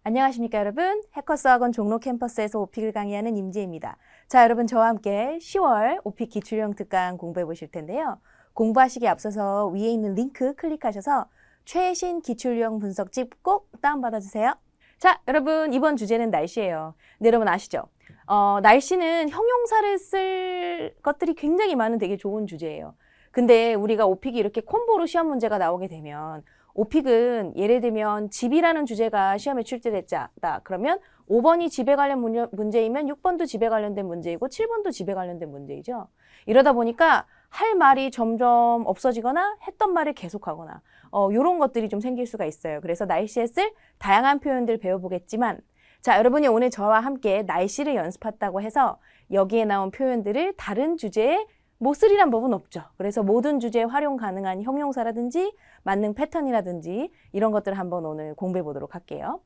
안녕하십니까 여러분. 해커스학원 종로 캠퍼스에서 오픽을 강의하는 임지혜입니다. 자, 여러분 저와 함께 10월 오픽 기출형 특강 공부해 보실 텐데요. 공부하시기 앞서서 위에 있는 링크 클릭하셔서 최신 기출형 분석집 꼭 다운받아 주세요. 자, 여러분 이번 주제는 날씨예요. 네, 여러분 아시죠? 날씨는 형용사를 쓸 것들이 굉장히 많은 되게 좋은 주제예요. 근데 우리가 오픽이 이렇게 콤보로 시험 문제가 나오게 되면 오픽은 예를 들면 집이라는 주제가 시험에 출제됐다. 그러면 5번이 집에 관련 문제이면 6번도 집에 관련된 문제이고 7번도 집에 관련된 문제이죠. 이러다 보니까 할 말이 점점 없어지거나 했던 말을 계속하거나 이런 것들이 좀 생길 수가 있어요. 그래서 날씨에 쓸 다양한 표현들 배워보겠지만 자, 여러분이 오늘 저와 함께 날씨를 연습했다고 해서 여기에 나온 표현들을 다른 주제에 못 쓰리란 법은 없죠. 그래서 모든 주제에 활용 가능한 형용사라든지 만능 패턴이라든지 이런 것들을 한번 오늘 공부해 보도록 할게요.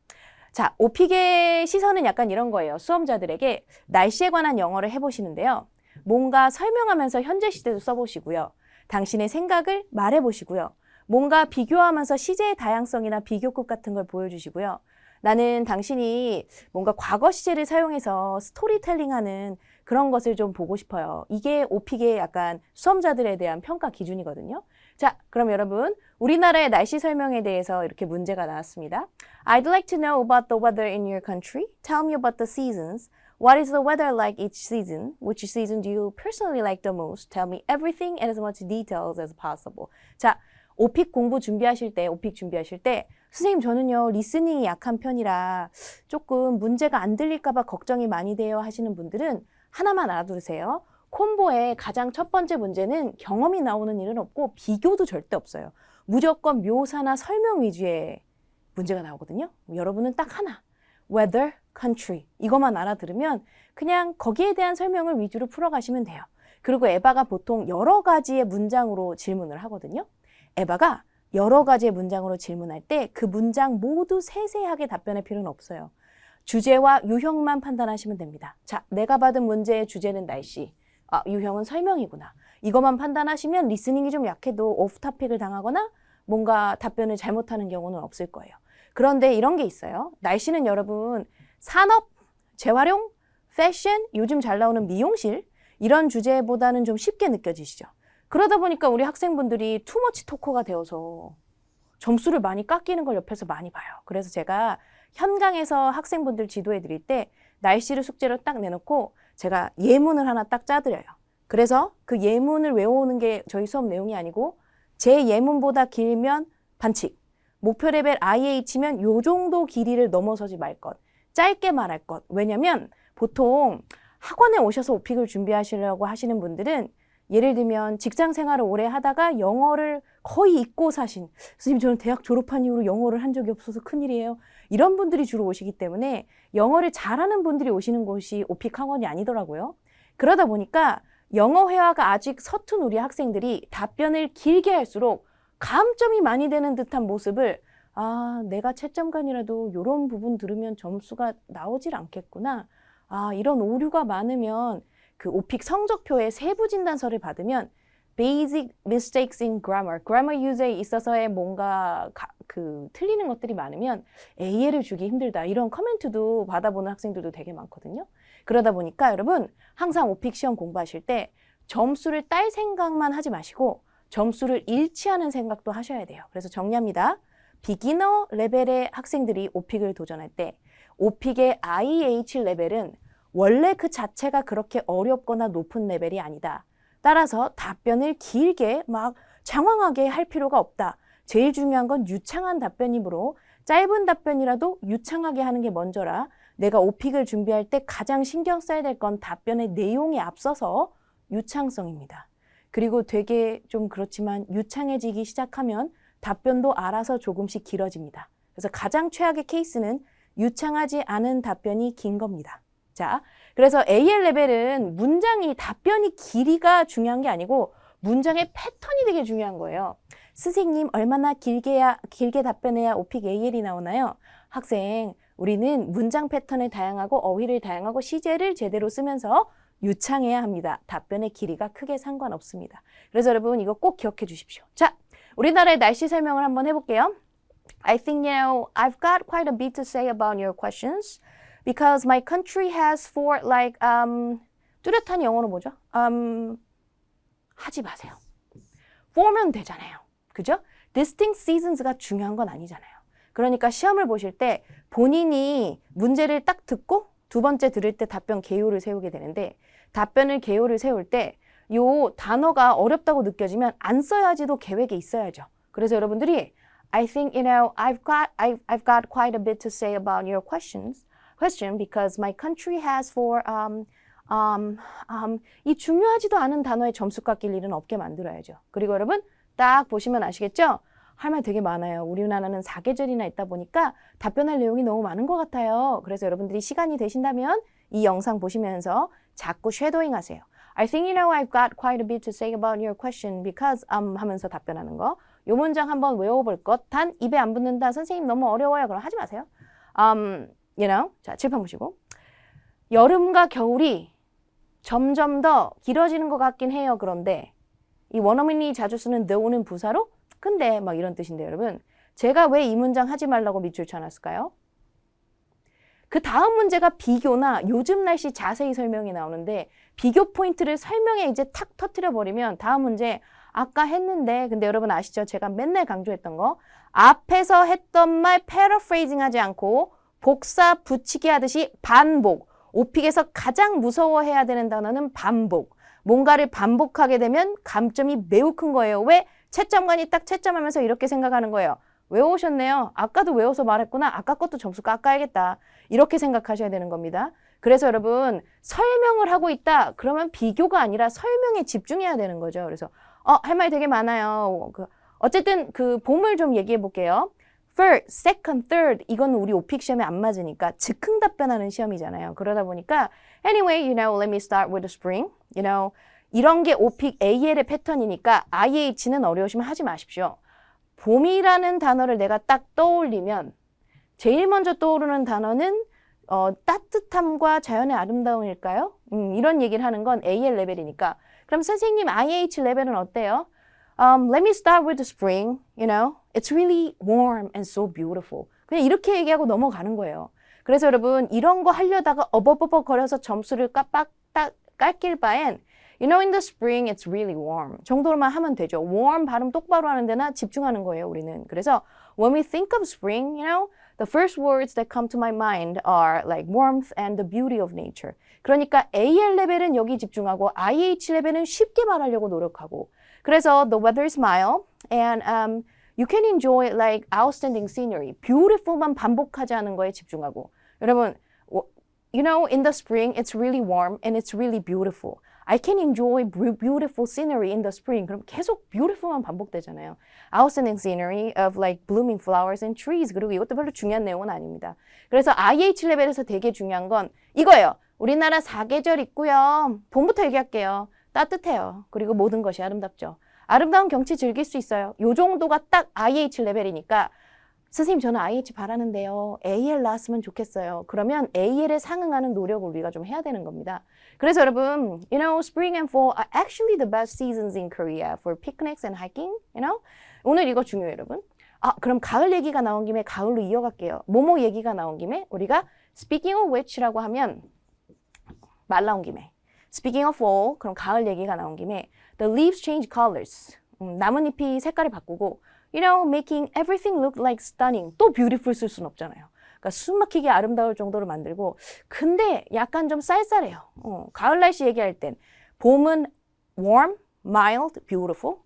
자, 오픽의 시선은 약간 이런 거예요. 수험자들에게 날씨에 관한 영어를 해보시는데요. 뭔가 설명하면서 현재 시대도 써보시고요. 당신의 생각을 말해보시고요. 뭔가 비교하면서 시제의 다양성이나 비교급 같은 걸 보여주시고요. 나는 당신이 뭔가 과거 시제를 사용해서 스토리텔링하는 그런 것을 좀 보고 싶어요. 이게 오픽의 약간 수험자들에 대한 평가 기준이거든요. 자, 그럼 여러분 우리나라의 날씨 설명에 대해서 이렇게 문제가 나왔습니다. I'd like to know about the weather in your country. Tell me about the seasons. What is the weather like each season? Which season do you personally like the most? Tell me everything in as much details as possible. 자, 오픽 공부 준비하실 때, 오픽 준비하실 때 선생님 저는요 리스닝이 약한 편이라 조금 문제가 안 들릴까 봐 걱정이 많이 돼요 하시는 분들은 하나만 알아두세요. 콤보의 가장 첫 번째 문제는 경험이 나오는 일은 없고 비교도 절대 없어요. 무조건 묘사나 설명 위주의 문제가 나오거든요. 여러분은 딱 하나, weather, country 이것만 알아들으면 그냥 거기에 대한 설명을 위주로 풀어가시면 돼요. 그리고 에바가 보통 여러 가지의 문장으로 질문을 하거든요. 에바가 여러 가지의 문장으로 질문할 때 그 문장 모두 세세하게 답변할 필요는 없어요. 주제와 유형만 판단하시면 됩니다. 자, 내가 받은 문제의 주제는 날씨, 유형은 설명이구나. 이것만 판단하시면 리스닝이 좀 약해도 오프 토픽을 당하거나 뭔가 답변을 잘못하는 경우는 없을 거예요. 그런데 이런 게 있어요. 날씨는 여러분 산업, 재활용, 패션, 요즘 잘 나오는 미용실 이런 주제보다는 좀 쉽게 느껴지시죠. 그러다 보니까 우리 학생분들이 투머치 토커가 되어서 점수를 많이 깎이는 걸 옆에서 많이 봐요. 그래서 제가 현강에서 학생분들 지도해 드릴 때 날씨를 숙제로 딱 내놓고 제가 예문을 하나 딱 짜드려요. 그래서 그 예문을 외워오는 게 저희 수업 내용이 아니고 제 예문보다 길면 반칙, 목표 레벨 IH면 요 정도 길이를 넘어서지 말 것, 짧게 말할 것. 왜냐면 보통 학원에 오셔서 오픽을 준비하시려고 하시는 분들은 예를 들면 직장 생활을 오래 하다가 영어를 거의 잊고 사신 선생님 저는 대학 졸업한 이후로 영어를 한 적이 없어서 큰일이에요. 이런 분들이 주로 오시기 때문에 영어를 잘하는 분들이 오시는 곳이 오픽 학원이 아니더라고요. 그러다 보니까 영어 회화가 아직 서툰 우리 학생들이 답변을 길게 할수록 감점이 많이 되는 듯한 모습을 내가 채점관이라도 이런 부분 들으면 점수가 나오질 않겠구나. 이런 오류가 많으면 그 오픽 성적표에 세부 진단서를 받으면 Basic mistakes in grammar use에 있어서의 뭔가 틀리는 것들이 많으면 A를 주기 힘들다. 이런 커멘트도 받아보는 학생들도 되게 많거든요. 그러다 보니까 여러분 항상 오픽 시험 공부하실 때 점수를 딸 생각만 하지 마시고 점수를 일치하는 생각도 하셔야 돼요. 그래서 정리합니다. 비기너 레벨의 학생들이 오픽을 도전할 때 오픽의 IH 레벨은 원래 그 자체가 그렇게 어렵거나 높은 레벨이 아니다. 따라서 답변을 길게 막 장황하게 할 필요가 없다. 제일 중요한 건 유창한 답변이므로 짧은 답변이라도 유창하게 하는 게 먼저라. 내가 오픽을 준비할 때 가장 신경 써야 될 건 답변의 내용에 앞서서 유창성입니다. 그리고 되게 좀 그렇지만 유창해지기 시작하면 답변도 알아서 조금씩 길어집니다. 그래서 가장 최악의 케이스는 유창하지 않은 답변이 긴 겁니다. 자, 그래서 AL 레벨은 문장이 답변이 길이가 중요한 게 아니고 문장의 패턴이 되게 중요한 거예요. 선생님 얼마나 길게 답변해야 오픽 AL이 나오나요? 학생, 우리는 문장 패턴을 다양하고 어휘를 다양하고 시제를 제대로 쓰면서 유창해야 합니다. 답변의 길이가 크게 상관없습니다. 그래서 여러분 이거 꼭 기억해 주십시오. 자, 우리나라의 날씨 설명을 한번 해볼게요. I think, I've got quite a bit to say about your questions because my country has for like, 뚜렷한 영어로 뭐죠? 하지 마세요. for면 되잖아요. 그죠? distinct seasons가 중요한 건 아니잖아요. 그러니까 시험을 보실 때 본인이 문제를 딱 듣고 두 번째 들을 때 답변 개요를 세우게 되는데 답변을 개요를 세울 때 요 단어가 어렵다고 느껴지면 안 써야지도 계획에 있어야죠. 그래서 여러분들이 I think, I've got quite a bit to say about your question because my country has for, 이 중요하지도 않은 단어에 점수 깎일 일은 없게 만들어야죠. 그리고 여러분 딱 보시면 아시겠죠? 할 말 되게 많아요. 우리나라는 4계절이나 있다 보니까 답변할 내용이 너무 많은 것 같아요. 그래서 여러분들이 시간이 되신다면 이 영상 보시면서 자꾸 쉐도잉 하세요. I think, I've got quite a bit to say about your question because, 하면서 답변하는 거. 요 문장 한번 외워볼 것. 단 입에 안 붙는다. 선생님 너무 어려워요. 그럼 하지 마세요. 자, 칠판 보시고. 여름과 겨울이 점점 더 길어지는 것 같긴 해요. 그런데 이 원어민이 자주 쓰는 the오는 부사로 근데 막 이런 뜻인데 여러분. 제가 왜 이 문장 하지 말라고 밑줄 쳐놨을까요? 그 다음 문제가 비교나 요즘 날씨 자세히 설명이 나오는데 비교 포인트를 설명에 이제 탁 터뜨려 버리면 다음 문제 아까 했는데 근데 여러분 아시죠? 제가 맨날 강조했던 거 앞에서 했던 말 패러프레이징 하지 않고 복사 붙이기 하듯이 반복 오픽에서 가장 무서워해야 되는 단어는 반복 뭔가를 반복하게 되면 감점이 매우 큰 거예요. 왜? 채점관이 딱 채점하면서 이렇게 생각하는 거예요. 외우셨네요. 아까도 외워서 말했구나. 아까 것도 점수 깎아야겠다. 이렇게 생각하셔야 되는 겁니다. 그래서 여러분 설명을 하고 있다. 그러면 비교가 아니라 설명에 집중해야 되는 거죠. 그래서 할 말이 되게 많아요. 어쨌든 그 봄을 좀 얘기해 볼게요. First, second, third 이건 우리 오픽 시험에 안 맞으니까 즉흥 답변하는 시험이잖아요. 그러다 보니까 anyway, let me start with the spring. 이런 게 오픽 AL의 패턴이니까 IH는 어려우시면 하지 마십시오. 봄이라는 단어를 내가 딱 떠올리면 제일 먼저 떠오르는 단어는 따뜻함과 자연의 아름다움일까요? 이런 얘기를 하는 건 AL 레벨이니까. 그럼 선생님 IH 레벨은 어때요? Let me start with the spring. It's really warm and so beautiful. 그냥 이렇게 얘기하고 넘어가는 거예요. 그래서 여러분 이런 거 하려다가 어버버버 거려서 점수를 깎일 바엔 in the spring it's really warm 정도로만 하면 되죠. warm 발음 똑바로 하는 데나 집중하는 거예요, 우리는. 그래서 when we think of spring, the first words that come to my mind are like warmth and the beauty of nature. 그러니까 AL 레벨은 여기 집중하고 IH 레벨은 쉽게 말하려고 노력하고. 그래서 the weather is mild and you can enjoy like outstanding scenery. beautiful만 반복하지 않은 거에 집중하고. 여러분, in the spring it's really warm and it's really beautiful. I can enjoy beautiful scenery in the spring. 그럼 계속 beautiful만 반복되잖아요. Outstanding scenery of like blooming flowers and trees. 그리고 이것도 별로 중요한 내용은 아닙니다. 그래서 IH 레벨에서 되게 중요한 건 이거예요. 우리나라 4계절 있고요. 봄부터 얘기할게요. 따뜻해요. 그리고 모든 것이 아름답죠. 아름다운 경치 즐길 수 있어요. 요 정도가 딱 IH 레벨이니까 선생님 저는 IH 바라는데요. AL 나왔으면 좋겠어요. 그러면 AL에 상응하는 노력을 우리가 좀 해야 되는 겁니다. 그래서 여러분, spring and fall are actually the best seasons in Korea for picnics and hiking. 오늘 이거 중요해요, 여러분. 그럼 가을 얘기가 나온 김에 가을로 이어갈게요. 모모 얘기가 나온 김에 우리가 speaking of which라고 하면 말 나온 김에 speaking of fall, 그럼 가을 얘기가 나온 김에 the leaves change colors. 나뭇잎이 색깔을 바꾸고 making everything look like stunning. 또 beautiful 쓸 수는 없잖아요. 그러니까 숨막히게 아름다울 정도로 만들고 근데 약간 좀 쌀쌀해요. 가을 날씨 얘기할 땐 봄은 warm, mild, beautiful.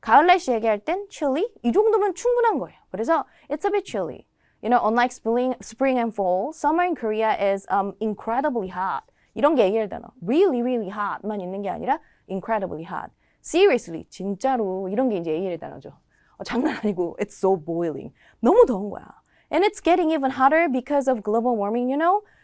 가을 날씨 얘기할 땐 chilly. 이 정도면 충분한 거예요. 그래서 it's a bit chilly. Unlike spring and fall, summer in Korea is incredibly hot. 이런 게 AL 단어. really, really hot만 있는 게 아니라 incredibly hot. seriously, 진짜로 이런 게 이제 AL 단어죠. 장난 아니고 it's so boiling. 너무 더운 거야. And it's getting even hotter because of global warming,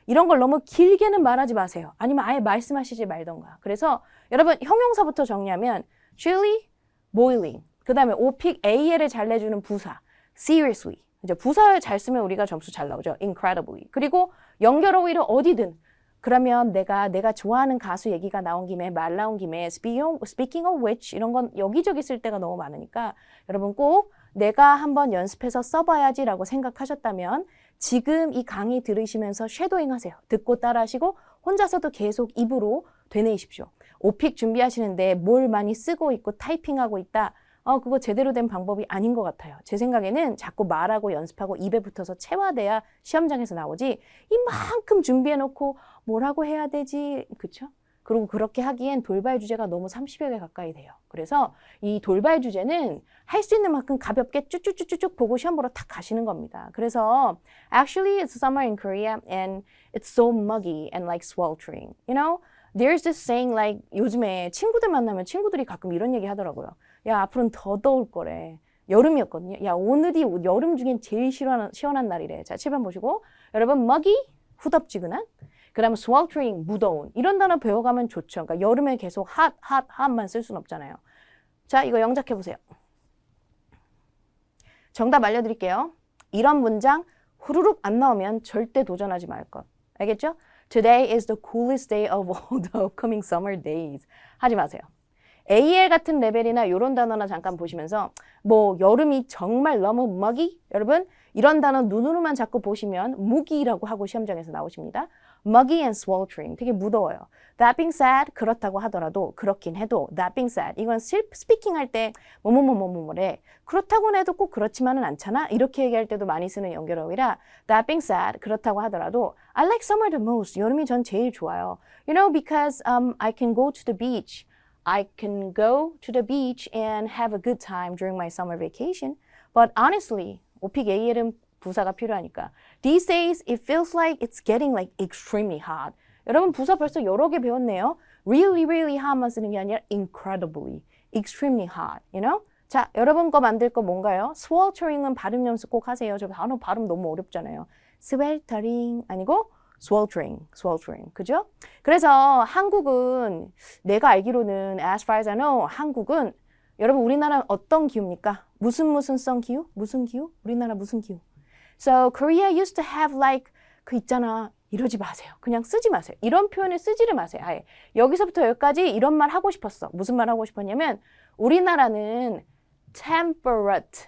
이런 걸 너무 길게는 말하지 마세요. 아니면 아예 말씀하시지 말던가. 그래서 여러분 형용사부터 정리하면 chilly, boiling. 그 다음에 오픽 AL을 잘 내주는 부사 seriously. 이제 부사를 잘 쓰면 우리가 점수 잘 나오죠. incredibly. 그리고 연결 어휘를 어디든 그러면 내가 좋아하는 가수 얘기가 나온 김에 말 나온 김에 speaking of which 이런 건 여기저기 쓸 때가 너무 많으니까 여러분 꼭 내가 한번 연습해서 써봐야지라고 생각하셨다면 지금 이 강의 들으시면서 쉐도잉 하세요. 듣고 따라하시고 혼자서도 계속 입으로 되뇌이십시오. 오픽 준비하시는데 뭘 많이 쓰고 있고 타이핑하고 있다. 그거 제대로 된 방법이 아닌 것 같아요. 제 생각에는 자꾸 말하고 연습하고 입에 붙어서 체화돼야 시험장에서 나오지 이만큼 준비해놓고 뭐라고 해야 되지? 그쵸? 그리고 그렇게 하기엔 돌발 주제가 너무 30여 개 가까이 돼요. 그래서 이 돌발 주제는 할 수 있는 만큼 가볍게 쭉쭉쭉쭉 보고 시험 보러 탁 가시는 겁니다. 그래서 actually it's summer in Korea and it's so muggy and like sweltering. You know? There's this saying like 요즘에 친구들 만나면 친구들이 가끔 이런 얘기 하더라고요. 야, 앞으로는 더 더울 거래. 여름이었거든요. 야, 오늘이 여름 중엔 제일 시원한 날이래. 자, 7번 보시고. 여러분, muggy, 후덥지근한. 그 다음에 sweltering, 무더운. 이런 단어 배워가면 좋죠. 그러니까 여름에 계속 hot만 쓸 수는 없잖아요. 자, 이거 영작해보세요. 정답 알려드릴게요. 이런 문장 후루룩 안 나오면 절대 도전하지 말 것. 알겠죠? Today is the coolest day of all the upcoming summer days. 하지 마세요. AL 같은 레벨이나 이런 단어나 잠깐 보시면서 뭐 여름이 정말 너무 muggy? 여러분 이런 단어 눈으로만 자꾸 보시면 무기라고 하고 시험장에서 나오십니다. Muggy and sweltering 되게 무더워요. That being said 그렇다고 하더라도 그렇긴 해도 That being said 이건 스피킹 할 때 뭐뭐뭐뭐뭐래 그렇다고는 해도 꼭 그렇지만은 않잖아 이렇게 얘기할 때도 많이 쓰는 연결어휘라 That being said 그렇다고 하더라도 I like summer the most 여름이 전 제일 좋아요. You know because I can go to the beach. I can go to the beach and have a good time during my summer vacation. But honestly, 오픽 AL은 부사가 필요하니까. These days, it feels like it's getting like extremely hot. 여러분 부사 벌써 여러 개 배웠네요. Really, really hot만 쓰는 게 아니라 incredibly, extremely hot, you know? 자, 여러분 거 만들 거 뭔가요? sweltering은 발음 연습 꼭 하세요. 저 단어 발음 너무 어렵잖아요. sweltering 아니고 sweltering, 그죠? 그래서 한국은 내가 알기로는 as far as I know 한국은 여러분 우리나라는 어떤 기후입니까? 무슨 성 기후? 무슨 기후? 우리나라 무슨 기후? So Korea used to have like 그 있잖아 이러지 마세요. 그냥 쓰지 마세요. 이런 표현을 쓰지를 마세요. 아예. 여기서부터 여기까지 이런 말 하고 싶었어. 무슨 말 하고 싶었냐면 우리나라는 temperate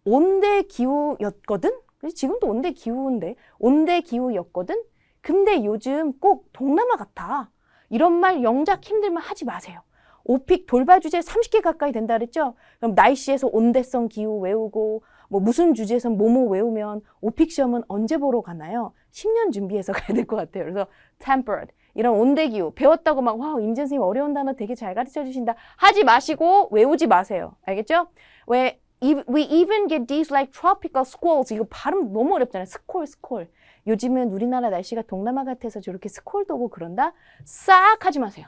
온대 기후였거든? 지금도 온대 기후인데 온대 기후였거든? 근데 요즘 꼭 동남아 같아. 이런 말 영작 힘들면 하지 마세요. 오픽 돌발 주제 30개 가까이 된다 그랬죠? 그럼 날씨에서 온대성 기후 외우고 뭐 무슨 주제에서 뭐뭐 외우면 오픽 시험은 언제 보러 가나요? 10년 준비해서 가야 될 것 같아요. 그래서 temperate 이런 온대 기후 배웠다고 막 와, 임진 선생님 어려운 단어 되게 잘 가르쳐 주신다. 하지 마시고 외우지 마세요. 알겠죠? 왜 We even get these like tropical squalls. 이거 발음 너무 어렵잖아요. 스콜. 요즘은 우리나라 날씨가 동남아 같아서 저렇게 스콜도 오고 그런다? 싹 하지 마세요.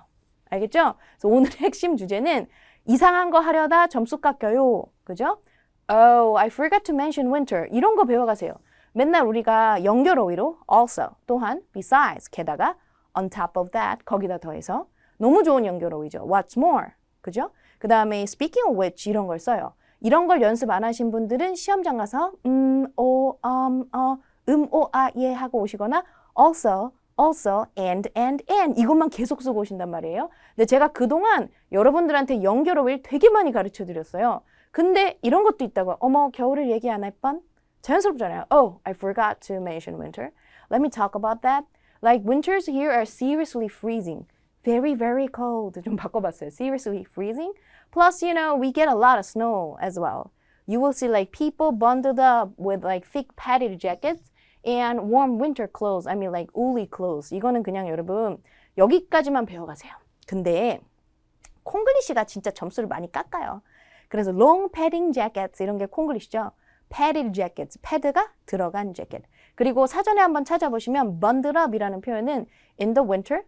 알겠죠? 그래서 오늘의 핵심 주제는 이상한 거 하려다 점수 깎여요. 그죠? Oh, I forgot to mention winter. 이런 거 배워가세요. 맨날 우리가 연결어휘로 also, 또한, besides, 게다가 on top of that, 거기다 더해서 너무 좋은 연결어휘죠. What's more. 그죠? 그 다음에 speaking of which 이런 걸 써요. 이런 걸 연습 안 하신 분들은 시험장 가서 오, 예 하고 오시거나 also, and 이것만 계속 쓰고 오신단 말이에요. 근데 제가 그동안 여러분들한테 연결어휘를 되게 많이 가르쳐 드렸어요. 근데 이런 것도 있다고요. 어머, 겨울을 얘기 안 할 뻔? 자연스럽잖아요. Oh, I forgot to mention winter. Let me talk about that. Like winters here are seriously freezing. Very, very cold. 좀 바꿔봤어요. Seriously freezing. Plus, you know, we get a lot of snow as well. You will see like people bundled up with like thick padded jackets and warm winter clothes. I mean like woolly clothes. 이거는 그냥 여러분 여기까지만 배워가세요. 근데 콩글리시가 진짜 점수를 많이 깎아요. 그래서 long padding jackets 이런 게 콩글리시죠. padded jackets, 패드가 들어간 재킷. 그리고 사전에 한번 찾아보시면 bundle up이라는 표현은 in the winter,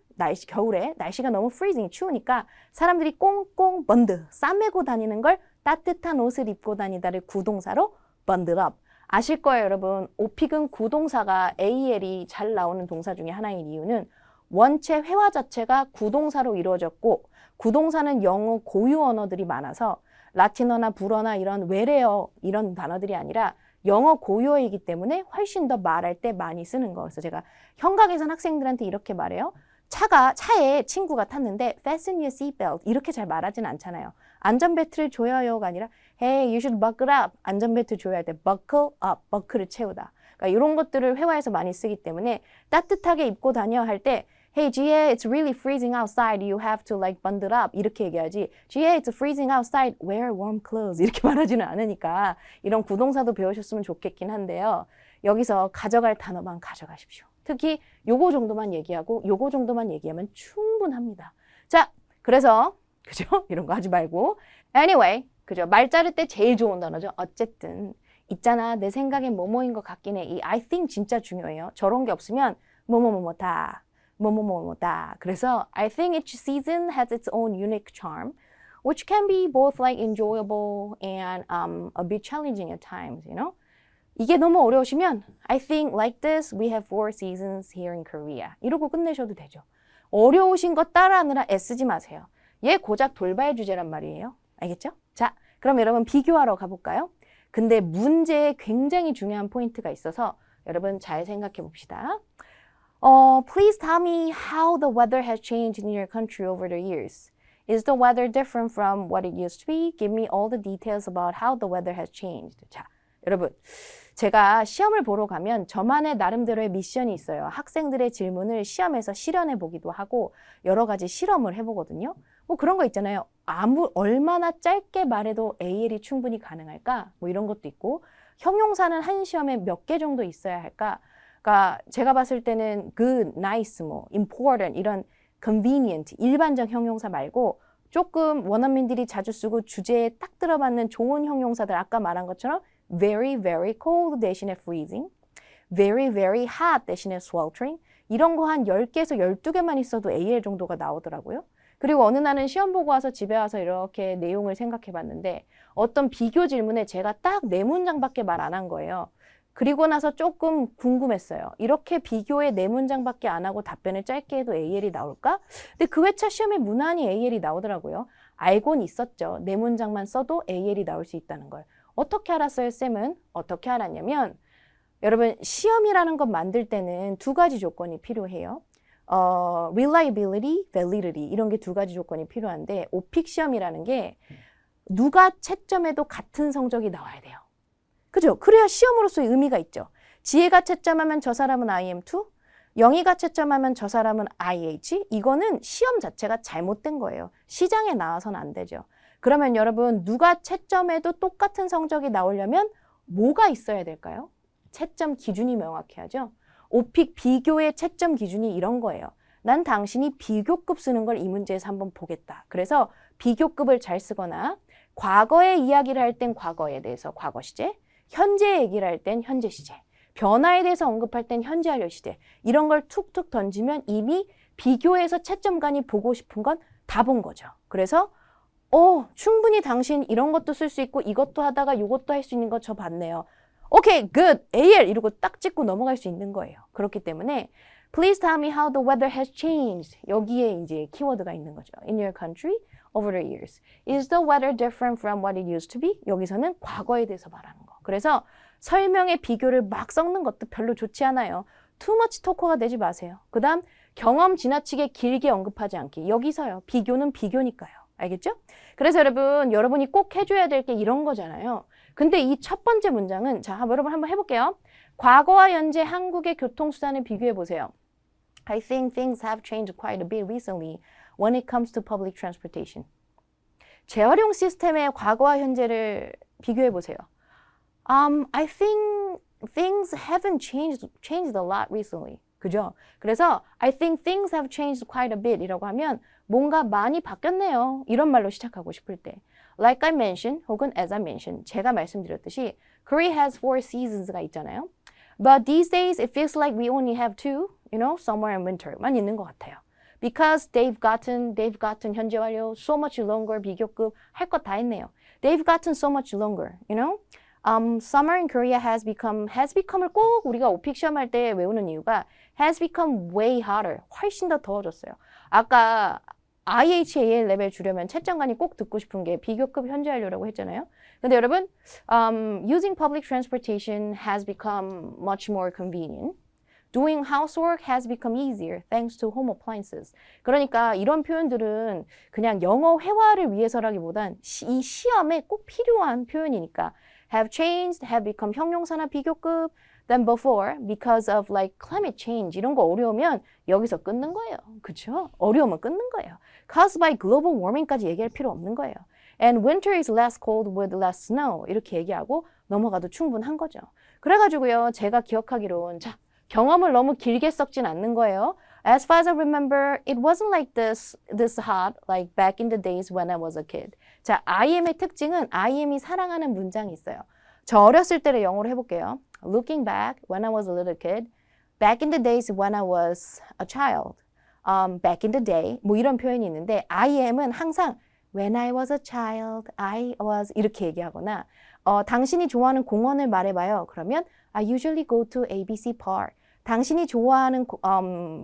겨울에 날씨가 너무 freezing, 추우니까 사람들이 꽁꽁 싸매고 다니는 걸 따뜻한 옷을 입고 다니다를 구동사로 bundle up. 아실 거예요, 여러분. 오픽은 구동사가 AL이 잘 나오는 동사 중에 하나인 이유는 원체 회화 자체가 구동사로 이루어졌고 구동사는 영어 고유 언어들이 많아서 라틴어나 불어나 이런 외래어 이런 단어들이 아니라 영어 고유어이기 때문에 훨씬 더 말할 때 많이 쓰는 거. 그래서 제가 현각에선 학생들한테 이렇게 말해요. 차에 친구가 탔는데 fasten your seatbelt 이렇게 잘 말하진 않잖아요. 안전벨트를 조여요가 아니라 Hey, you should buckle up. 안전벨트 조여야 돼. buckle up. 버클을 채우다. 그러니까 이런 것들을 회화에서 많이 쓰기 때문에 따뜻하게 입고 다녀 할 때 Hey, Jie, it's really freezing outside. You have to like bundle up. 이렇게 얘기하지. Jie, it's freezing outside. Wear warm clothes. 이렇게 말하지는 않으니까 이런 구동사도 배우셨으면 좋겠긴 한데요. 여기서 가져갈 단어만 가져가십시오. 특히 요거 정도만 얘기하고 요거 정도만 얘기하면 충분합니다. 자, 그래서 그죠? 이런 거 하지 말고 anyway, 그죠? 말 자를 때 제일 좋은 단어죠. 어쨌든 있잖아. 내 생각엔 뭐뭐인 것 같긴 해. 이 I think 진짜 중요해요. 저런 게 없으면 뭐뭐뭐뭐다. 뭐뭐뭐뭐다. 그래서 I think each season has its own unique charm, which can be both like enjoyable and a bit challenging at times, you know? 이게 너무 어려우시면 I think like this we have 4 seasons here in Korea. 이러고 끝내셔도 되죠. 어려우신 거 따라하느라 애쓰지 마세요. 얘 고작 돌발 주제란 말이에요. 알겠죠? 자, 그럼 여러분 비교하러 가볼까요? 근데 문제에 굉장히 중요한 포인트가 있어서 여러분 잘 생각해 봅시다. Please tell me how the weather has changed in your country over the years. Is the weather different from what it used to be? Give me all the details about how the weather has changed. 자, 여러분, 제가 시험을 보러 가면 저만의 나름대로의 미션이 있어요. 학생들의 질문을 시험에서 실현해 보기도 하고 여러 가지 실험을 해보거든요. 뭐 그런 거 있잖아요. 얼마나 짧게 말해도 AL이 충분히 가능할까? 뭐 이런 것도 있고 형용사는 한 시험에 몇 개 정도 있어야 할까? 그러니까 제가 봤을 때는 good, nice, 뭐 important 이런 convenient 일반적 형용사 말고 조금 원어민들이 자주 쓰고 주제에 딱 들어맞는 좋은 형용사들 아까 말한 것처럼 very, very cold 대신에 freezing, very, very hot 대신에 sweltering 이런 거 한 10개에서 12개만 있어도 AL 정도가 나오더라고요. 그리고 어느 날은 시험 보고 와서 집에 와서 이렇게 내용을 생각해 봤는데 어떤 비교 질문에 제가 딱 4문장밖에 말 안 한 거예요. 그리고 나서 조금 궁금했어요. 이렇게 비교에 4문장밖에 안 하고 답변을 짧게 해도 AL이 나올까? 근데 그 회차 시험에 무난히 AL이 나오더라고요. 알고는 있었죠. 4문장만 써도 AL이 나올 수 있다는 걸. 어떻게 알았어요, 쌤은? 어떻게 알았냐면 여러분 시험이라는 것 만들 때는 2가지 조건이 필요해요. reliability, validity 이런 게 2가지 조건이 필요한데 오픽 시험이라는 게 누가 채점해도 같은 성적이 나와야 돼요. 그죠? 그래야 시험으로서의 의미가 있죠. 지혜가 채점하면 저 사람은 IM2, 영희가 채점하면 저 사람은 IH. 이거는 시험 자체가 잘못된 거예요. 시장에 나와서는 안 되죠. 그러면 여러분 누가 채점해도 똑같은 성적이 나오려면 뭐가 있어야 될까요? 채점 기준이 명확해야죠. 오픽 비교의 채점 기준이 이런 거예요. 난 당신이 비교급 쓰는 걸 이 문제에서 한번 보겠다. 그래서 비교급을 잘 쓰거나 과거의 이야기를 할 땐 과거에 대해서 과거 시제, 현재 얘기를 할 땐 현재 시제, 변화에 대해서 언급할 땐 현재 완료 시제 이런 걸 툭툭 던지면 이미 비교해서 채점관이 보고 싶은 건 다 본 거죠. 그래서 충분히 당신 이런 것도 쓸 수 있고 이것도 하다가 이것도 할 수 있는 거 저 봤네요. 오케이, good, AL 이러고 딱 찍고 넘어갈 수 있는 거예요. 그렇기 때문에 Please tell me how the weather has changed. 여기에 이제 키워드가 있는 거죠. In your country over the years. Is the weather different from what it used to be? 여기서는 과거에 대해서 말하는 거. 그래서 설명의 비교를 막 섞는 것도 별로 좋지 않아요. Too much talker가 되지 마세요. 그 다음 경험 지나치게 길게 언급하지 않기. 여기서요. 비교는 비교니까요. 알겠죠? 그래서 여러분이 꼭 해줘야 될 게 이런 거잖아요. 근데 이 첫 번째 문장은 자, 여러분 한번 해볼게요. 과거와 현재 한국의 교통수단을 비교해 보세요. I think things have changed quite a bit recently when it comes to public transportation. 재활용 시스템의 과거와 현재를 비교해 보세요. I think things haven't changed a lot recently. 그죠? 그래서 I think things have changed quite a bit 이라고 하면 뭔가 많이 바뀌었네요. 이런 말로 시작하고 싶을 때. Like I mentioned 혹은 as I mentioned 제가 말씀드렸듯이 Korea has 4 seasons가 있잖아요. But these days it feels like we only have 2, you know, summer and winter만 있는 것 같아요. Because they've gotten 현재 완료 so much longer 비교급 할 것 다 했네요. They've gotten so much longer, you know. Summer in Korea has become을 꼭 우리가 오픽 시험할 때 외우는 이유가 has become way hotter. 훨씬 더 더워졌어요. 아까 IHAL 레벨 주려면 채점관이 꼭 듣고 싶은 게 비교급 현재 완료라고 했잖아요. 근데 여러분, using public transportation has become much more convenient. Doing housework has become easier thanks to home appliances. 그러니까 이런 표현들은 그냥 영어 회화를 위해서라기보단 이 시험에 꼭 필요한 표현이니까 have changed, have become 형용사나 비교급 than before because of like climate change 이런 거 어려우면 여기서 끊는 거예요. 그렇죠? 어려우면 끊는 거예요. Caused by global warming까지 얘기할 필요 없는 거예요. And winter is less cold with less snow 이렇게 얘기하고 넘어가도 충분한 거죠. 그래가지고요 제가 기억하기론 자 경험을 너무 길게 썩진 않는 거예요. As far as I remember, it wasn't like this hot like back in the days when I was a kid. 자, IM의 특징은 IM이 사랑하는 문장이 있어요. 저 어렸을 때를 영어로 해볼게요. Looking back when I was a little kid, back in the days when I was a child, back in the day, 뭐 이런 표현이 있는데 IM은 항상 when I was a child, I was 이렇게 얘기하거나 당신이 좋아하는 공원을 말해봐요. 그러면 I usually go to ABC Park. 당신이 좋아하는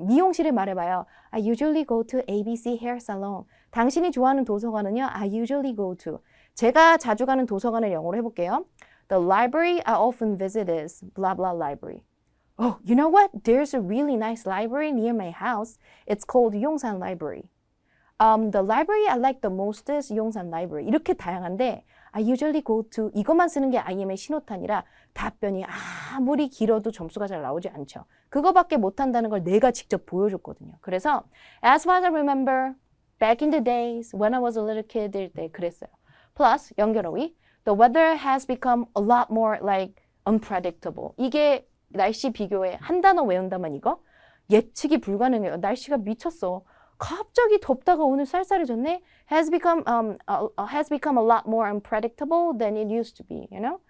미용실을 말해봐요. I usually go to ABC Hair Salon. 당신이 좋아하는 도서관은요. I usually go to. 제가 자주 가는 도서관을 영어로 해볼게요. The library I often visit is blah blah library. Oh, you know what? There's a really nice library near my house. It's called Yongsan Library. The library I like the most is Yongsan Library. 이렇게 다양한데 I usually go to 이것만 쓰는 게 IM의 신호탄이라 답변이 아무리 길어도 점수가 잘 나오지 않죠. 그거밖에 못한다는 걸 내가 직접 보여줬거든요. 그래서 as far as I remember, back in the days when I was a little kid 일 때 그랬어요. Plus 연결어휘 the weather has become a lot more like unpredictable. 이게 날씨 비교에 한 단어 외운다면 이거 예측이 불가능해요. 날씨가 미쳤어. 갑자기 덥다가 오늘 쌀쌀해졌네. Has become a lot more unpredictable than it used to be. You know,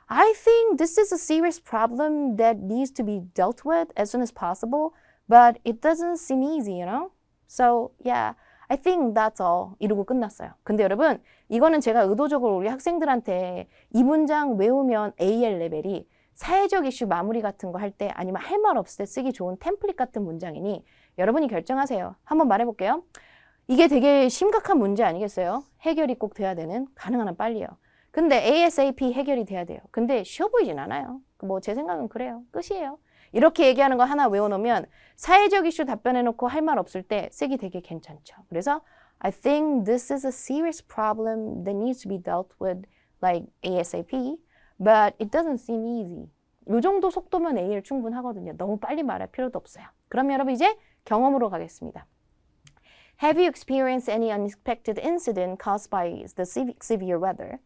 I think this is a serious problem that needs to be dealt with as soon as possible. But it doesn't seem easy. You know, so yeah, I think that's all. 이러고 끝났어요. 근데 여러분, 이거는 제가 의도적으로 우리 학생들한테 이 문장 외우면 AL 레벨이 사회적 이슈 마무리 같은 거 할 때 아니면 할 말 없을 때 쓰기 좋은 템플릿 같은 문장이니 여러분이 결정하세요. 한번 말해볼게요. 이게 되게 심각한 문제 아니겠어요? 해결이 꼭 돼야 되는 가능한 한 빨리요. 근데 ASAP 해결이 돼야 돼요. 근데 쉬워 보이진 않아요. 뭐 제 생각은 그래요. 끝이에요. 이렇게 얘기하는 거 하나 외워놓으면 사회적 이슈 답변해놓고 할 말 없을 때 쓰기 되게 괜찮죠. 그래서 I think this is a serious problem that needs to be dealt with like ASAP. But it doesn't seem easy. 이 정도 속도면 AL 충분하거든요. 너무 빨리 말할 필요도 없어요. 그럼 여러분 이제 경험으로 가겠습니다. Have you experienced any unexpected incident caused by the severe weather?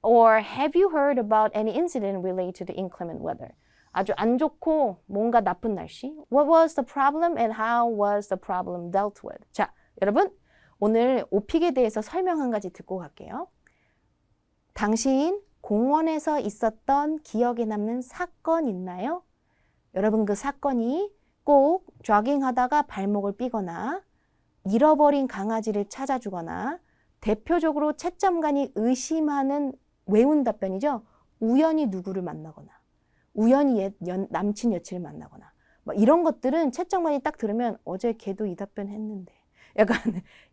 Or have you heard about any incident related to inclement weather? 아주 안 좋고 뭔가 나쁜 날씨. What was the problem and how was the problem dealt with? 자, 여러분 오늘 오픽에 대해서 설명 한 가지 듣고 갈게요. 당신 공원에서 있었던 기억에 남는 사건 있나요? 여러분 그 사건이 꼭 조깅하다가 발목을 삐거나 잃어버린 강아지를 찾아주거나 대표적으로 채점관이 의심하는 외운 답변이죠. 우연히 누구를 만나거나 우연히 남친 여친을 만나거나 뭐 이런 것들은 채점관이 딱 들으면 어제 걔도 이 답변 했는데 약간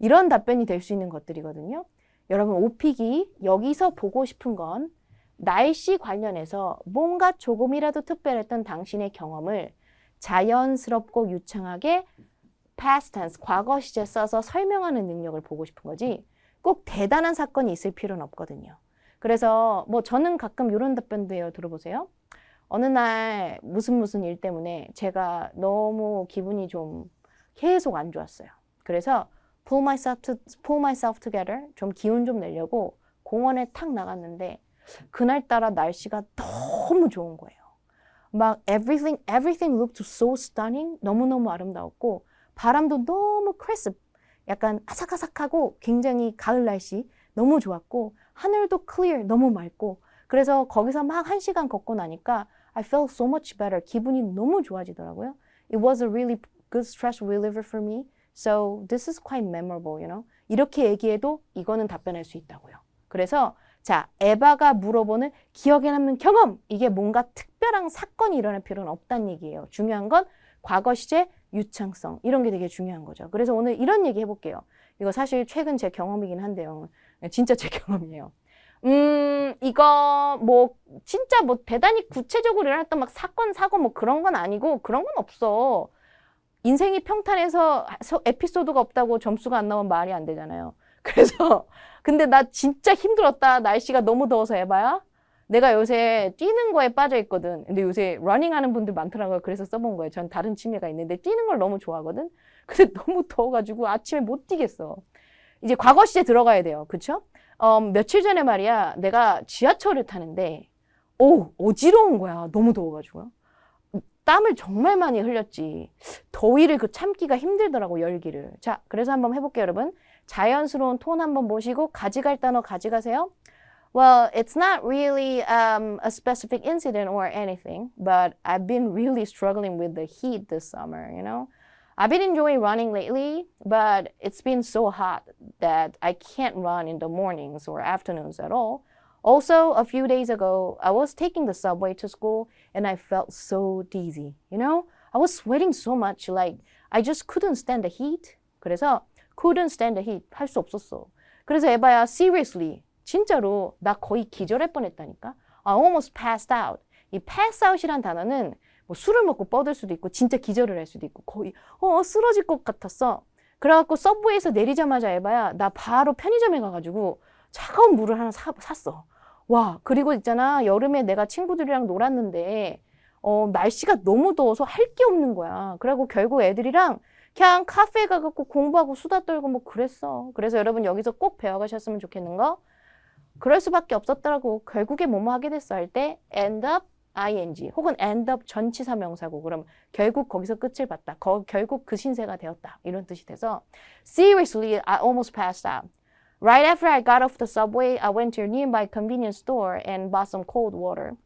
이런 답변이 될 수 있는 것들이거든요. 여러분 오픽이 여기서 보고 싶은 건 날씨 관련해서 뭔가 조금이라도 특별했던 당신의 경험을 자연스럽고 유창하게 past tense, 과거 시제 써서 설명하는 능력을 보고 싶은 거지 꼭 대단한 사건이 있을 필요는 없거든요. 그래서 뭐 저는 가끔 이런 답변도 해요. 들어보세요. 어느 날 무슨 일 때문에 제가 너무 기분이 좀 계속 안 좋았어요. 그래서 pull myself together, 좀 기운 좀 내려고 공원에 탁 나갔는데 그날따라 날씨가 너무 좋은 거예요. 막 everything looked so stunning, 너무너무 아름다웠고 바람도 너무 crisp, 약간 아삭아삭하고 굉장히 가을 날씨 너무 좋았고 하늘도 clear, 너무 맑고 그래서 거기서 막 1시간 걷고 나니까 I felt so much better, 기분이 너무 좋아지더라고요. It was a really good stress reliever for me. So this is quite memorable, you know. 이렇게 얘기해도 이거는 답변할 수 있다고요. 그래서 자, 에바가 물어보는 기억에 남는 경험! 이게 뭔가 특별한 사건이 일어날 필요는 없다는 얘기예요. 중요한 건 과거 시제, 유창성 이런 게 되게 중요한 거죠. 그래서 오늘 이런 얘기 해볼게요. 이거 사실 최근 제 경험이긴 한데요. 진짜 제 경험이에요. 이거 뭐 진짜 뭐 대단히 구체적으로 일어났던 막 사건, 사고 뭐 그런 건 아니고 그런 건 없어. 인생이 평탄해서 에피소드가 없다고 점수가 안 나오면 말이 안 되잖아요. 그래서 근데 나 진짜 힘들었다. 날씨가 너무 더워서 해봐야. 내가 요새 뛰는 거에 빠져 있거든. 근데 요새 러닝 하는 분들 많더라고요. 그래서 써본 거예요. 전 다른 취미가 있는데 뛰는 걸 너무 좋아하거든. 근데 너무 더워가지고 아침에 못 뛰겠어. 이제 과거 시제 들어가야 돼요. 그쵸? 며칠 전에 말이야. 내가 지하철을 타는데 어지러운 거야. 너무 더워가지고요. 땀을 정말 많이 흘렸지. 더위를 그 참기가 힘들더라고, 열기를. 자, 그래서 한번 해볼게요, 여러분. 자연스러운 톤 한번 보시고 가져갈 단어 가져가세요. Well, it's not really a specific incident or anything, but I've been really struggling with the heat this summer, you know? I've been enjoying running lately, but it's been so hot that I can't run in the mornings or afternoons at all. Also, a few days ago, I was taking the subway to school and I felt so dizzy, you know? I was sweating so much, like I just couldn't stand the heat. 그래서 couldn't stand the heat 할 수 없었어. 그래서 에바야, seriously, 진짜로 나 거의 기절할 뻔했다니까. I almost passed out. 이 pass out이란 단어는 뭐 술을 먹고 뻗을 수도 있고 진짜 기절을 할 수도 있고 거의 쓰러질 것 같았어. 그래갖고 서브웨이에서 내리자마자 에바야, 나 바로 편의점에 가가지고 차가운 물을 하나 샀어. 와, 그리고 있잖아, 여름에 내가 친구들이랑 놀았는데 날씨가 너무 더워서 할 게 없는 거야. 그리고 결국 애들이랑 그냥 카페에 가갖고 공부하고 수다 떨고 뭐 그랬어. 그래서 여러분 여기서 꼭 배워가셨으면 좋겠는 거, 그럴 수밖에 없었더라고. 결국에 뭐뭐 하게 됐어 할 때 end up ing 혹은 end up 전치사 명사고, 그럼 결국 거기서 끝을 봤다. 결국 그 신세가 되었다. 이런 뜻이 돼서 seriously, I almost passed out. Right after I got off the subway, I went to a nearby convenience store and bought some cold water.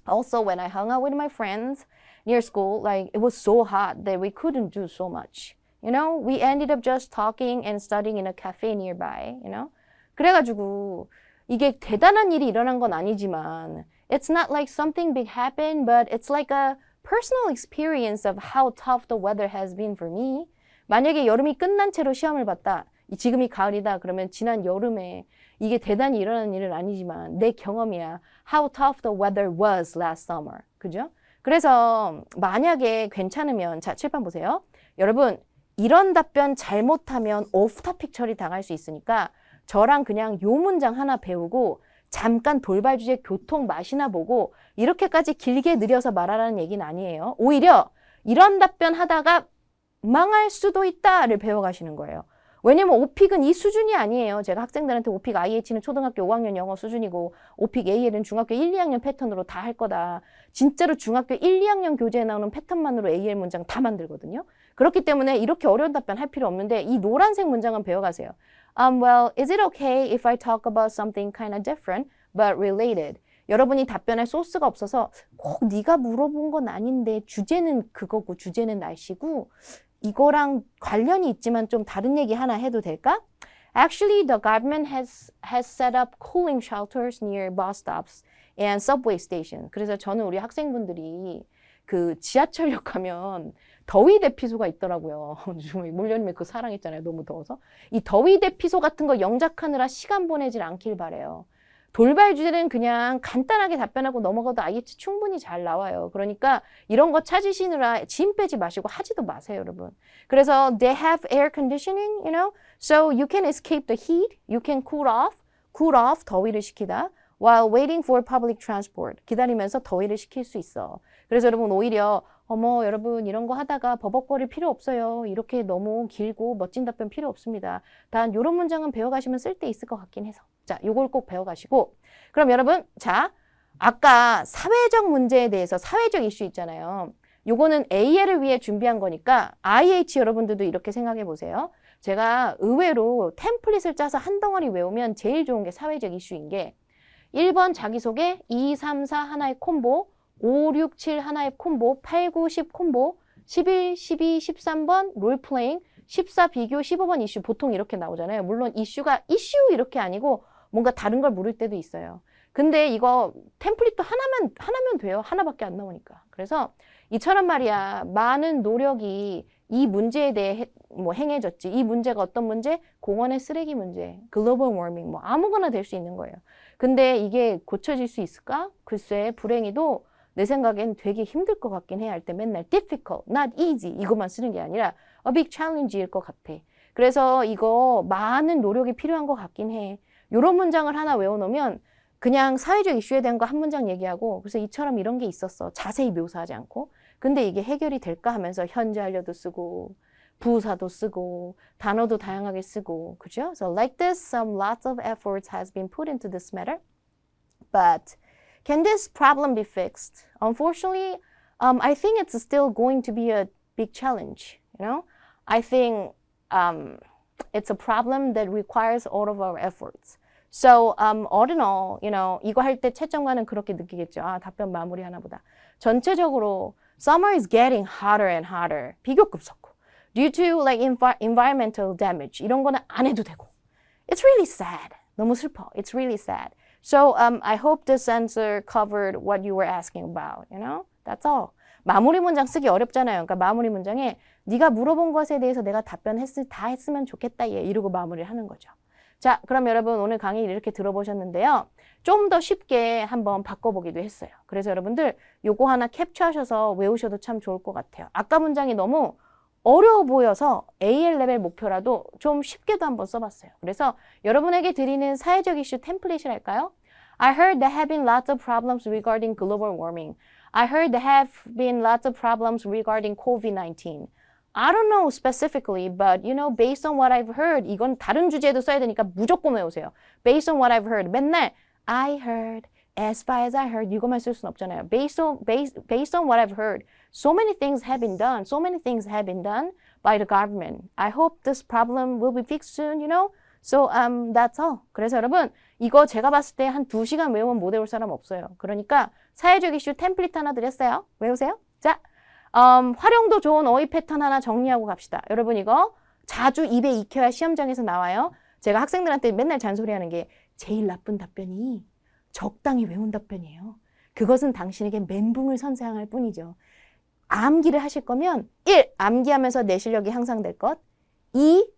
Also, when I hung out with my friends near school, like it was so hot that we couldn't do so much. You know, we ended up just talking and studying in a cafe nearby, you know? 그래가지고 이게 대단한 일이 일어난 건 아니지만 it's not like something big happened, but it's like a personal experience of how tough the weather has been for me. 만약에 여름이 끝난 채로 시험을 봤다. 지금이 가을이다. 그러면 지난 여름에 이게 대단히 일어난 일은 아니지만 내 경험이야. How tough the weather was last summer. 그죠? 그래서 만약에 괜찮으면 자, 칠판 보세요. 여러분, 이런 답변 잘못하면 오프 토픽 처리 당할 수 있으니까 저랑 그냥 요 문장 하나 배우고 잠깐 돌발 주제 교통 맛이나 보고 이렇게까지 길게 느려서 말하라는 얘기는 아니에요. 오히려 이런 답변 하다가 망할 수도 있다를 배워가시는 거예요. 왜냐면 오픽은 이 수준이 아니에요. 제가 학생들한테 오픽 IH는 초등학교 5학년 영어 수준이고 오픽 AL은 중학교 1, 2학년 패턴으로 다 할 거다. 진짜로 중학교 1, 2학년 교재에 나오는 패턴만으로 AL 문장 다 만들거든요. 그렇기 때문에 이렇게 어려운 답변 할 필요 없는데 이 노란색 문장은 배워가세요. Well, is it okay if I talk about something kind of different but related? 여러분이 답변할 소스가 없어서 꼭 네가 물어본 건 아닌데 주제는 그거고 주제는 날씨고 이거랑 관련이 있지만 좀 다른 얘기 하나 해도 될까? Actually, the government has set up cooling shelters near bus stops and subway station. 그래서 저는 우리 학생분들이 그 지하철역 가면 더위 대피소가 있더라고요. 물여름에 그 사랑했잖아요. 너무 더워서. 이 더위 대피소 같은 거 영작하느라 시간 보내질 않길 바래요. 돌발 주제는 그냥 간단하게 답변하고 넘어가도 IH 충분히 잘 나와요. 그러니까 이런 거 찾으시느라 짐 빼지 마시고 하지도 마세요, 여러분. 그래서 they have air conditioning, you know, so you can escape the heat, you can cool off, 더위를 식히다. While waiting for public transport, 기다리면서 더위를 식힐 수 있어. 그래서 여러분 오히려 여러분 이런 거 하다가 버벅거릴 필요 없어요. 이렇게 너무 길고 멋진 답변 필요 없습니다. 단 이런 문장은 배워가시면 쓸데 있을 것 같긴 해서. 자, 요걸 꼭 배워가시고. 그럼 여러분, 자, 아까 사회적 문제에 대해서 사회적 이슈 있잖아요. 요거는 AL을 위해 준비한 거니까 IH 여러분들도 이렇게 생각해 보세요. 제가 의외로 템플릿을 짜서 한 덩어리 외우면 제일 좋은 게 사회적 이슈인 게 1번 자기소개, 2, 3, 4 하나의 콤보, 5, 6, 7 하나의 콤보, 8, 9, 10 콤보, 11, 12, 13번 롤플레잉, 14 비교, 15번 이슈 보통 이렇게 나오잖아요. 물론 이슈가 이슈 이렇게 아니고 뭔가 다른 걸 물을 때도 있어요. 근데 이거 템플릿도 하나면 돼요. 하나밖에 안 나오니까. 그래서 이처럼 말이야, 많은 노력이 이 문제에 대해 행해졌지. 이 문제가 어떤 문제? 공원의 쓰레기 문제, 글로벌 워밍, 뭐 아무거나 될 수 있는 거예요. 근데 이게 고쳐질 수 있을까? 글쎄, 불행히도 내 생각엔 되게 힘들 것 같긴 해. 할 때 맨날 difficult, not easy 이것만 쓰는 게 아니라 a big challenge일 것 같아. 그래서 이거 많은 노력이 필요한 것 같긴 해. 이런 문장을 하나 외워놓으면 그냥 사회적 이슈에 대한 거 한 문장 얘기하고 그래서 이처럼 이런 게 있었어. 자세히 묘사하지 않고. 근데 이게 해결이 될까 하면서 현재 완료도 쓰고 부사도 쓰고 단어도 다양하게 쓰고 그죠? So like this, lots of efforts has been put into this matter. But can this problem be fixed? Unfortunately, I think it's still going to be a big challenge. You know, I think it's a problem that requires all of our efforts. So, all in all, you know, 이거 할 때 채점관은 그렇게 느끼겠죠. 아, 답변 마무리 하나 보다. 전체적으로 summer is getting hotter and hotter. 비교급속고. Due to like environmental damage. 이런 거는 안 해도 되고. It's really sad. 너무 슬퍼. It's really sad. So, I hope this answer covered what you were asking about, you know? That's all. 마무리 문장 쓰기 어렵잖아요. 그러니까 마무리 문장에 네가 물어본 것에 대해서 내가 다 했으면 좋겠다. 얘 이러고 마무리를 하는 거죠. 자, 그럼 여러분 오늘 강의를 이렇게 들어보셨는데요. 좀 더 쉽게 한번 바꿔보기도 했어요. 그래서 여러분들 요거 하나 캡처하셔서 외우셔도 참 좋을 것 같아요. 아까 문장이 너무 어려워 보여서 AL 레벨 목표라도 좀 쉽게도 한번 써봤어요. 그래서 여러분에게 드리는 사회적 이슈 템플릿이랄까요? I heard there have been lots of problems regarding global warming. I heard there have been lots of problems regarding COVID-19. I don't know specifically, but you know, based on what I've heard, 이건 다른 주제에도 써야 되니까 무조건 외우세요. Based on what I've heard. 맨날 I heard, as far as I heard, 이것만 쓸 수는 없잖아요. Based on what I've heard, so many things have been done. So many things have been done by the government. I hope this problem will be fixed soon, you know? So, that's all. 그래서 여러분, 이거 제가 봤을 때 한 2시간 외우면 못 외울 사람 없어요. 그러니까 사회적 이슈 템플릿 하나 드렸어요. 외우세요. 자, 활용도 좋은 어휘 패턴 하나 정리하고 갑시다. 여러분 이거 자주 입에 익혀야 시험장에서 나와요. 제가 학생들한테 맨날 잔소리하는 게 제일 나쁜 답변이 적당히 외운 답변이에요. 그것은 당신에게 멘붕을 선사할 뿐이죠. 암기를 하실 거면 1. 암기하면서 내 실력이 향상될 것 2.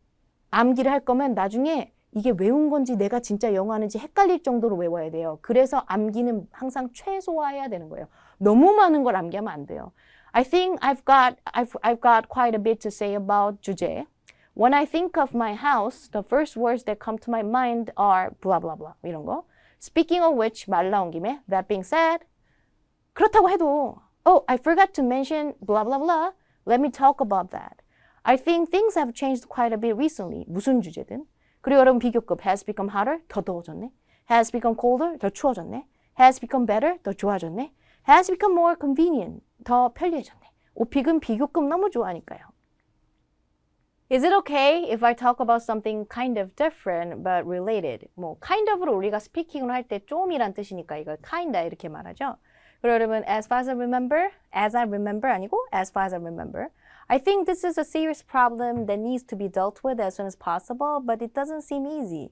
암기를 할 거면 나중에 이게 외운 건지 내가 진짜 영어 하는지 헷갈릴 정도로 외워야 돼요. 그래서 암기는 항상 최소화해야 되는 거예요. 너무 많은 걸 암기하면 안 돼요. I think I've got quite a bit to say about 주제. When I think of my house, the first words that come to my mind are blah blah blah 이런 거. Speaking of which 말 나온 김에 that being said 그렇다고 해도 oh I forgot to mention blah blah blah. Let me talk about that. I think things have changed quite a bit recently. 무슨 주제든. 그리고 여러분 비교급 has become hotter 더 더워졌네. Has become colder 더 추워졌네. Has become better 더 좋아졌네. Has become more convenient 더 편리해졌네. 오픽은 비교급 너무 좋아하니까요. Is it okay if I talk about something kind of different but related? 뭐 kind of로 우리가 스피킹을 할 때 좀이란 뜻이니까 이걸 kinda 이렇게 말하죠. 그리고 여러분 as far as I remember 아니고 as far as I remember. I think this is a serious problem that needs to be dealt with as soon as possible, but it doesn't seem easy.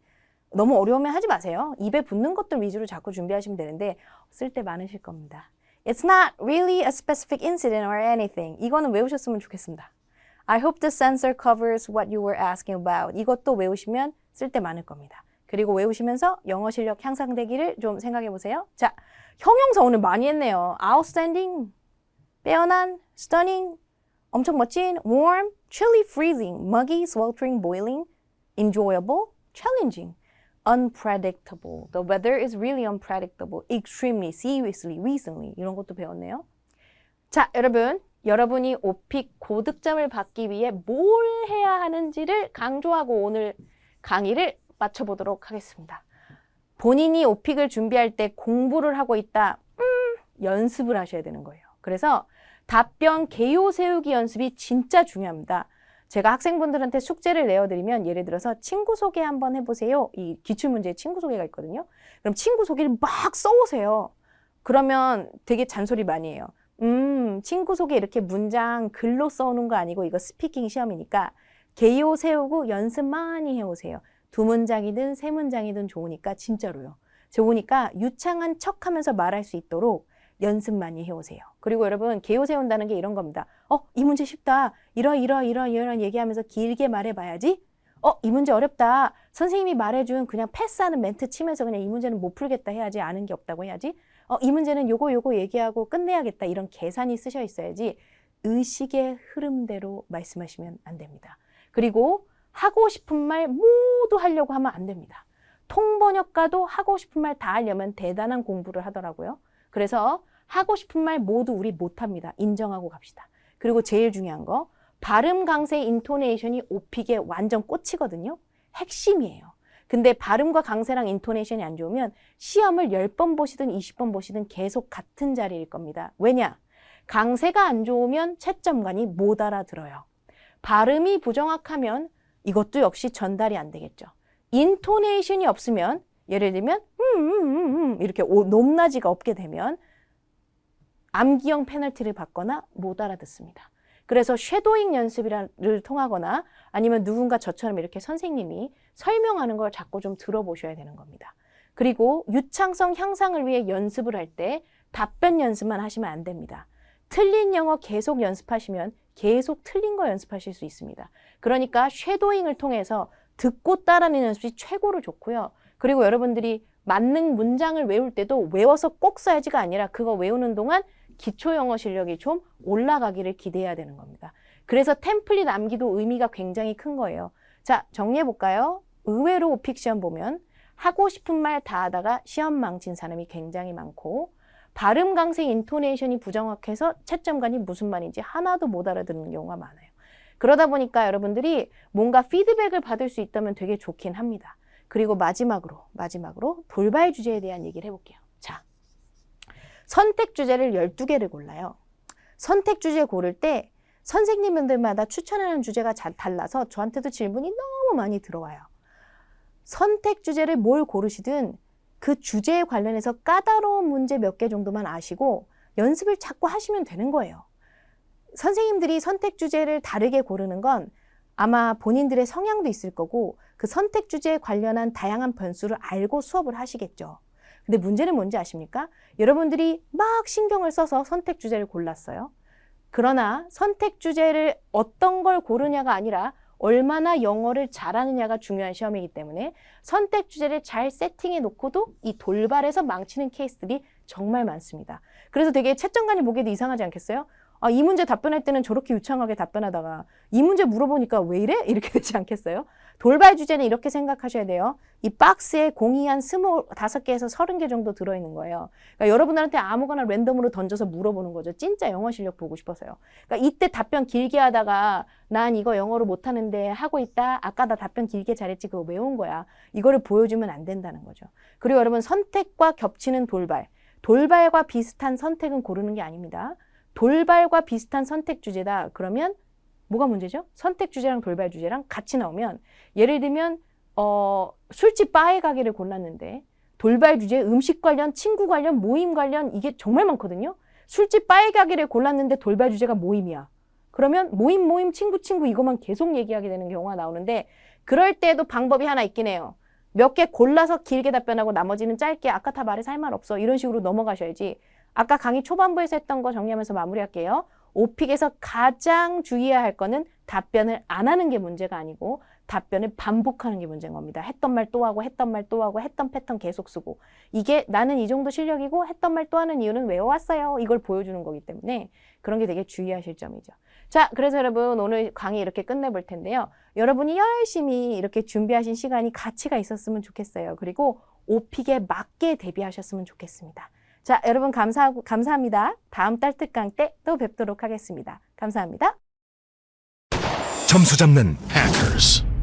너무 어려우면 하지 마세요. 입에 붙는 것들 위주로 자꾸 준비하시면 되는데 쓸 때 많으실 겁니다. It's not really a specific incident or anything. 이거는 외우셨으면 좋겠습니다. I hope this answer covers what you were asking about. 이것도 외우시면 쓸 때 많을 겁니다. 그리고 외우시면서 영어 실력 향상되기를 좀 생각해 보세요. 자, 형용사 오늘 많이 했네요. Outstanding, 빼어난, stunning, 엄청 멋진, warm, chilly, freezing, muggy, sweltering, boiling, enjoyable, challenging, unpredictable. The weather is really unpredictable. Extremely, seriously, recently. 이런 것도 배웠네요. 자, 여러분이 오픽 고득점을 받기 위해 뭘 해야 하는지를 강조하고 오늘 강의를 마쳐보도록 하겠습니다. 본인이 오픽을 준비할 때 공부를 하고 있다. 연습을 하셔야 되는 거예요. 그래서 답변 개요 세우기 연습이 진짜 중요합니다. 제가 학생분들한테 숙제를 내어드리면 예를 들어서 친구 소개 한번 해보세요. 이 기출문제에 친구 소개가 있거든요. 그럼 친구 소개를 막 써오세요. 그러면 되게 잔소리 많이 해요. 친구 소개 이렇게 문장 글로 써오는 거 아니고 이거 스피킹 시험이니까 개요 세우고 연습 많이 해오세요. 2문장이든 3문장이든 좋으니까 진짜로요. 좋으니까 유창한 척하면서 말할 수 있도록 연습 많이 해오세요. 그리고 여러분 개요 세운다는 게 이런 겁니다. 이 문제 쉽다. 이런 얘기하면서 길게 말해봐야지. 이 문제 어렵다. 선생님이 말해준 그냥 패스하는 멘트 치면서 그냥 이 문제는 못 풀겠다 해야지, 아는 게 없다고 해야지, 이 문제는 요거 얘기하고 끝내야겠다, 이런 계산이 쓰여 있어야지 의식의 흐름대로 말씀하시면 안 됩니다. 그리고 하고 싶은 말 모두 하려고 하면 안 됩니다. 통번역가도 하고 싶은 말 다 하려면 대단한 공부를 하더라고요. 그래서 하고 싶은 말 모두 우리 못합니다. 인정하고 갑시다. 그리고 제일 중요한 거, 발음 강세 인토네이션이 오픽의 완전 꽃이거든요. 핵심이에요. 근데 발음과 강세랑 인토네이션이 안 좋으면 시험을 10번 보시든 20번 보시든 계속 같은 자리일 겁니다. 왜냐? 강세가 안 좋으면 채점관이 못 알아들어요. 발음이 부정확하면 이것도 역시 전달이 안 되겠죠. 인토네이션이 없으면, 예를 들면 이렇게 높낮이가 없게 되면 암기형 페널티를 받거나 못 알아듣습니다. 그래서 쉐도잉 연습을 통하거나 아니면 누군가 저처럼 이렇게 선생님이 설명하는 걸 자꾸 좀 들어보셔야 되는 겁니다. 그리고 유창성 향상을 위해 연습을 할 때 답변 연습만 하시면 안 됩니다. 틀린 영어 계속 연습하시면 계속 틀린 거 연습하실 수 있습니다. 그러니까 쉐도잉을 통해서 듣고 따라하는 연습이 최고로 좋고요. 그리고 여러분들이 만능 문장을 외울 때도 외워서 꼭 써야지가 아니라 그거 외우는 동안 기초 영어 실력이 좀 올라가기를 기대해야 되는 겁니다. 그래서 템플릿 암기도 의미가 굉장히 큰 거예요. 자, 정리해 볼까요? 의외로 오픽 시험 보면 하고 싶은 말 다 하다가 시험 망친 사람이 굉장히 많고, 발음 강세 인토네이션이 부정확해서 채점관이 무슨 말인지 하나도 못 알아듣는 경우가 많아요. 그러다 보니까 여러분들이 뭔가 피드백을 받을 수 있다면 되게 좋긴 합니다. 그리고 마지막으로 돌발 주제에 대한 얘기를 해볼게요. 자, 선택 주제를 12개를 골라요. 선택 주제 고를 때 선생님들마다 추천하는 주제가 달라서 저한테도 질문이 너무 많이 들어와요. 선택 주제를 뭘 고르시든 그 주제에 관련해서 까다로운 문제 몇 개 정도만 아시고 연습을 자꾸 하시면 되는 거예요. 선생님들이 선택 주제를 다르게 고르는 건 아마 본인들의 성향도 있을 거고 그 선택 주제에 관련한 다양한 변수를 알고 수업을 하시겠죠. 근데 문제는 뭔지 아십니까? 여러분들이 막 신경을 써서 선택 주제를 골랐어요. 그러나 선택 주제를 어떤 걸 고르냐가 아니라 얼마나 영어를 잘하느냐가 중요한 시험이기 때문에 선택 주제를 잘 세팅해 놓고도 이 돌발에서 망치는 케이스들이 정말 많습니다. 그래서 되게 채점관이 보기에도 이상하지 않겠어요? 아, 이 문제 답변할 때는 저렇게 유창하게 답변하다가 이 문제 물어보니까 왜 이래? 이렇게 되지 않겠어요? 돌발 주제는 이렇게 생각하셔야 돼요. 이 박스에 공이 한 25개에서 30개 정도 들어있는 거예요. 그러니까 여러분들한테 아무거나 랜덤으로 던져서 물어보는 거죠. 진짜 영어 실력 보고 싶어서요. 그러니까 이때 답변 길게 하다가 난 이거 영어로 못하는데 하고 있다. 아까 나 답변 길게 잘했지. 그거 외운 거야. 이거를 보여주면 안 된다는 거죠. 그리고 여러분 선택과 겹치는 돌발. 돌발과 비슷한 선택은 고르는 게 아닙니다. 돌발과 비슷한 선택 주제다. 그러면 뭐가 문제죠? 선택 주제랑 돌발 주제랑 같이 나오면 예를 들면 술집 바에 가기를 골랐는데 돌발 주제 음식 관련, 친구 관련, 모임 관련 이게 정말 많거든요. 술집 바에 가기를 골랐는데 돌발 주제가 모임이야. 그러면 모임, 친구 이것만 계속 얘기하게 되는 경우가 나오는데 그럴 때도 방법이 하나 있긴 해요. 몇 개 골라서 길게 답변하고 나머지는 짧게 아까 다 말해서 할 말 없어. 이런 식으로 넘어가셔야지. 아까 강의 초반부에서 했던 거 정리하면서 마무리할게요. 오픽에서 가장 주의해야 할 거는 답변을 안 하는 게 문제가 아니고 답변을 반복하는 게 문제인 겁니다. 했던 말 또 하고 했던 말 또 하고 했던 패턴 계속 쓰고 이게 나는 이 정도 실력이고 했던 말 또 하는 이유는 외워왔어요. 이걸 보여주는 거기 때문에 그런 게 되게 주의하실 점이죠. 자, 그래서 여러분 오늘 강의 이렇게 끝내볼 텐데요. 여러분이 열심히 이렇게 준비하신 시간이 가치가 있었으면 좋겠어요. 그리고 오픽에 맞게 대비하셨으면 좋겠습니다. 자, 여러분 감사합니다. 다음 달 특강 때 또 뵙도록 하겠습니다. 감사합니다. 점수 잡는 Hackers.